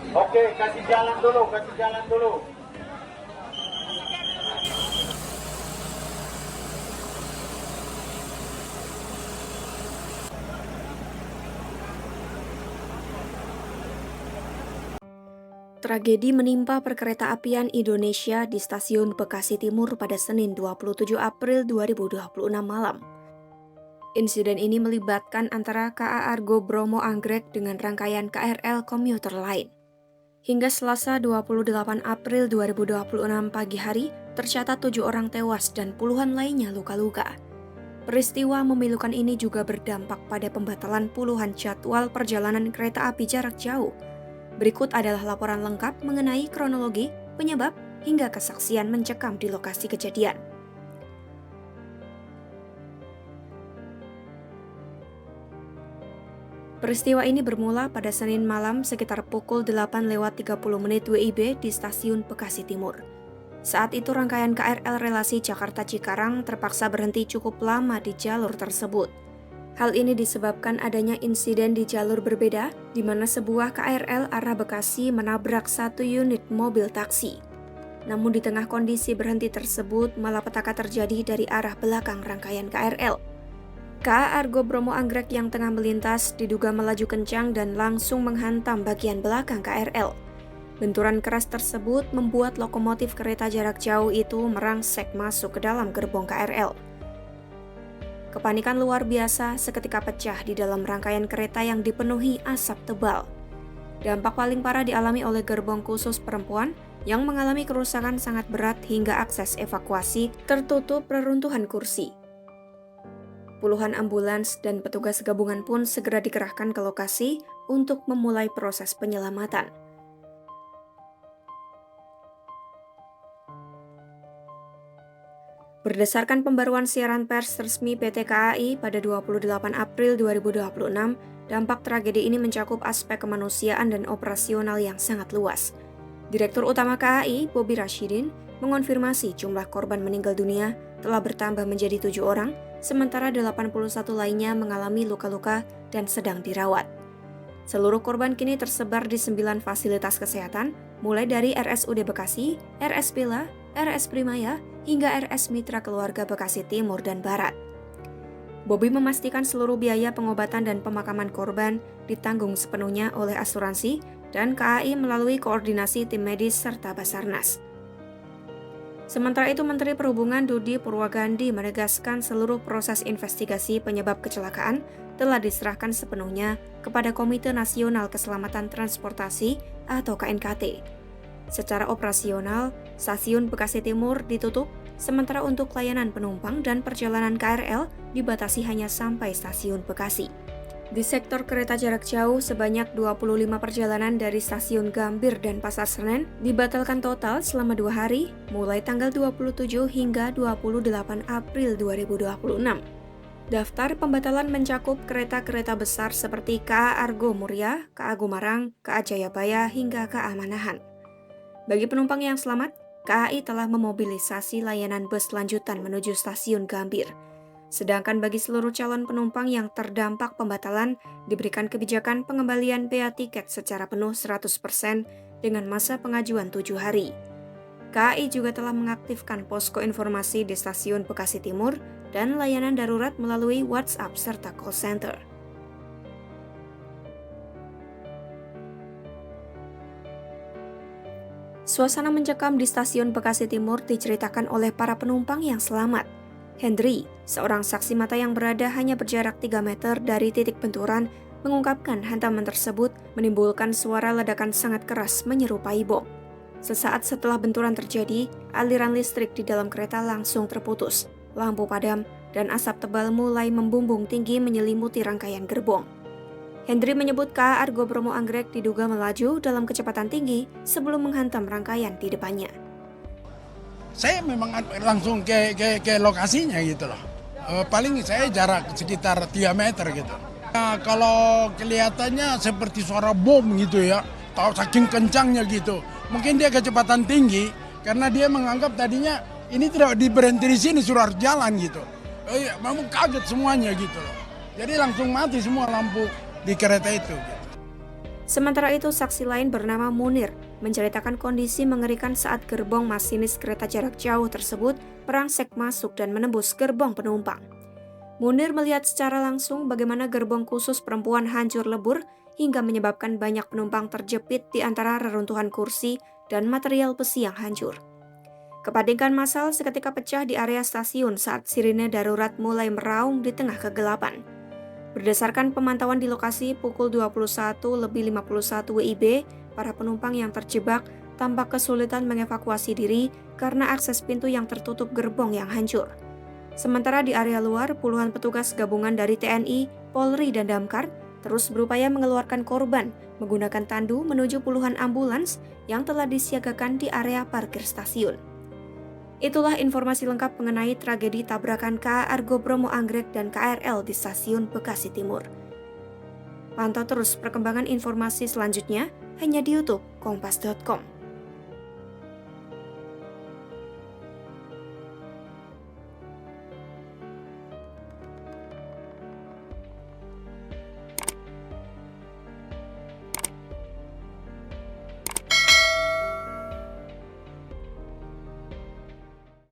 Oke, kasih jalan dulu, kasih jalan dulu. Tragedi menimpa perkeretaapian Indonesia di Stasiun Bekasi Timur pada Senin 27 April 2026 malam. Insiden ini melibatkan antara KA Argo Bromo Anggrek dengan rangkaian KRL komuter lain. Hingga Selasa 28 April 2026 pagi hari, tercatat 7 orang tewas dan puluhan lainnya luka-luka. Peristiwa memilukan ini juga berdampak pada pembatalan puluhan jadwal perjalanan kereta api jarak jauh. Berikut adalah laporan lengkap mengenai kronologi, penyebab, hingga kesaksian mencekam di lokasi kejadian. Peristiwa ini bermula pada Senin malam sekitar pukul 8:30 WIB di Stasiun Bekasi Timur. Saat itu rangkaian KRL relasi Jakarta-Cikarang terpaksa berhenti cukup lama di jalur tersebut. Hal ini disebabkan adanya insiden di jalur berbeda, di mana sebuah KRL arah Bekasi menabrak satu unit mobil taksi. Namun di tengah kondisi berhenti tersebut, malapetaka terjadi dari arah belakang rangkaian KRL. KA Argo Bromo Anggrek yang tengah melintas diduga melaju kencang dan langsung menghantam bagian belakang KRL. Benturan keras tersebut membuat lokomotif kereta jarak jauh itu merangsek masuk ke dalam gerbong KRL. Kepanikan luar biasa seketika pecah di dalam rangkaian kereta yang dipenuhi asap tebal. Dampak paling parah dialami oleh gerbong khusus perempuan yang mengalami kerusakan sangat berat hingga akses evakuasi tertutup reruntuhan kursi. Puluhan ambulans dan petugas gabungan pun segera dikerahkan ke lokasi untuk memulai proses penyelamatan. Berdasarkan pembaruan siaran pers resmi PT KAI pada 28 April 2026, dampak tragedi ini mencakup aspek kemanusiaan dan operasional yang sangat luas. Direktur Utama KAI, Bobi Rashidin, mengonfirmasi jumlah korban meninggal dunia telah bertambah menjadi 7 orang, sementara 81 lainnya mengalami luka-luka dan sedang dirawat. Seluruh korban kini tersebar di 9 fasilitas kesehatan, mulai dari RSUD Bekasi, RS Bela, RS Primaya, hingga RS Mitra Keluarga Bekasi Timur dan Barat. Bobi memastikan seluruh biaya pengobatan dan pemakaman korban ditanggung sepenuhnya oleh asuransi dan KAI melalui koordinasi tim medis serta Basarnas. Sementara itu, Menteri Perhubungan Budi Purwagandi menegaskan seluruh proses investigasi penyebab kecelakaan telah diserahkan sepenuhnya kepada Komite Nasional Keselamatan Transportasi atau KNKT. Secara operasional, Stasiun Bekasi Timur ditutup, sementara untuk layanan penumpang dan perjalanan KRL dibatasi hanya sampai Stasiun Bekasi. Di sektor kereta jarak jauh, sebanyak 25 perjalanan dari Stasiun Gambir dan Pasar Senen dibatalkan total selama 2 hari, mulai tanggal 27 hingga 28 April 2026. Daftar pembatalan mencakup kereta-kereta besar seperti KA Argo Muria, KA Gumarang, KA Jayabaya, hingga KA Manahan. Bagi penumpang yang selamat, KAI telah memobilisasi layanan bus lanjutan menuju Stasiun Gambir. Sedangkan bagi seluruh calon penumpang yang terdampak pembatalan, diberikan kebijakan pengembalian bea tiket secara penuh 100% dengan masa pengajuan 7 hari. KAI juga telah mengaktifkan posko informasi di Stasiun Bekasi Timur dan layanan darurat melalui WhatsApp serta call center. Suasana mencekam di Stasiun Bekasi Timur diceritakan oleh para penumpang yang selamat. Hendri, seorang saksi mata yang berada hanya berjarak 3 meter dari titik benturan, mengungkapkan hantaman tersebut menimbulkan suara ledakan sangat keras menyerupai bom. Sesaat setelah benturan terjadi, aliran listrik di dalam kereta langsung terputus, lampu padam, dan asap tebal mulai membumbung tinggi menyelimuti rangkaian gerbong. Hendri menyebut KA Argo Bromo Anggrek diduga melaju dalam kecepatan tinggi sebelum menghantam rangkaian di depannya. Saya memang langsung ke lokasinya gitu loh. Paling saya jarak sekitar 3 meter gitu. Nah, kalau kelihatannya seperti suara bom gitu ya, tahu saking kencangnya gitu. Mungkin dia kecepatan tinggi karena dia menganggap tadinya ini tidak diberhenti di sini, suruh jalan gitu. Memang kaget semuanya gitu loh. Jadi langsung mati semua lampu di kereta itu. Sementara itu, saksi lain bernama Munir menceritakan kondisi mengerikan saat gerbong masinis kereta jarak jauh tersebut merangsek masuk dan menembus gerbong penumpang. Munir melihat secara langsung bagaimana gerbong khusus perempuan hancur lebur hingga menyebabkan banyak penumpang terjepit di antara reruntuhan kursi dan material besi yang hancur. Kepanikan massal seketika pecah di area stasiun saat sirine darurat mulai meraung di tengah kegelapan. Berdasarkan pemantauan di lokasi pukul 21:51 WIB, para penumpang yang terjebak tampak kesulitan mengevakuasi diri karena akses pintu yang tertutup gerbong yang hancur. Sementara di area luar, puluhan petugas gabungan dari TNI, Polri, dan Damkar terus berupaya mengeluarkan korban menggunakan tandu menuju puluhan ambulans yang telah disiagakan di area parkir stasiun. Itulah informasi lengkap mengenai tragedi tabrakan KA Argo Bromo Anggrek dan KRL di stasiun Bekasi Timur. Pantau terus perkembangan informasi selanjutnya hanya di YouTube kompas.com.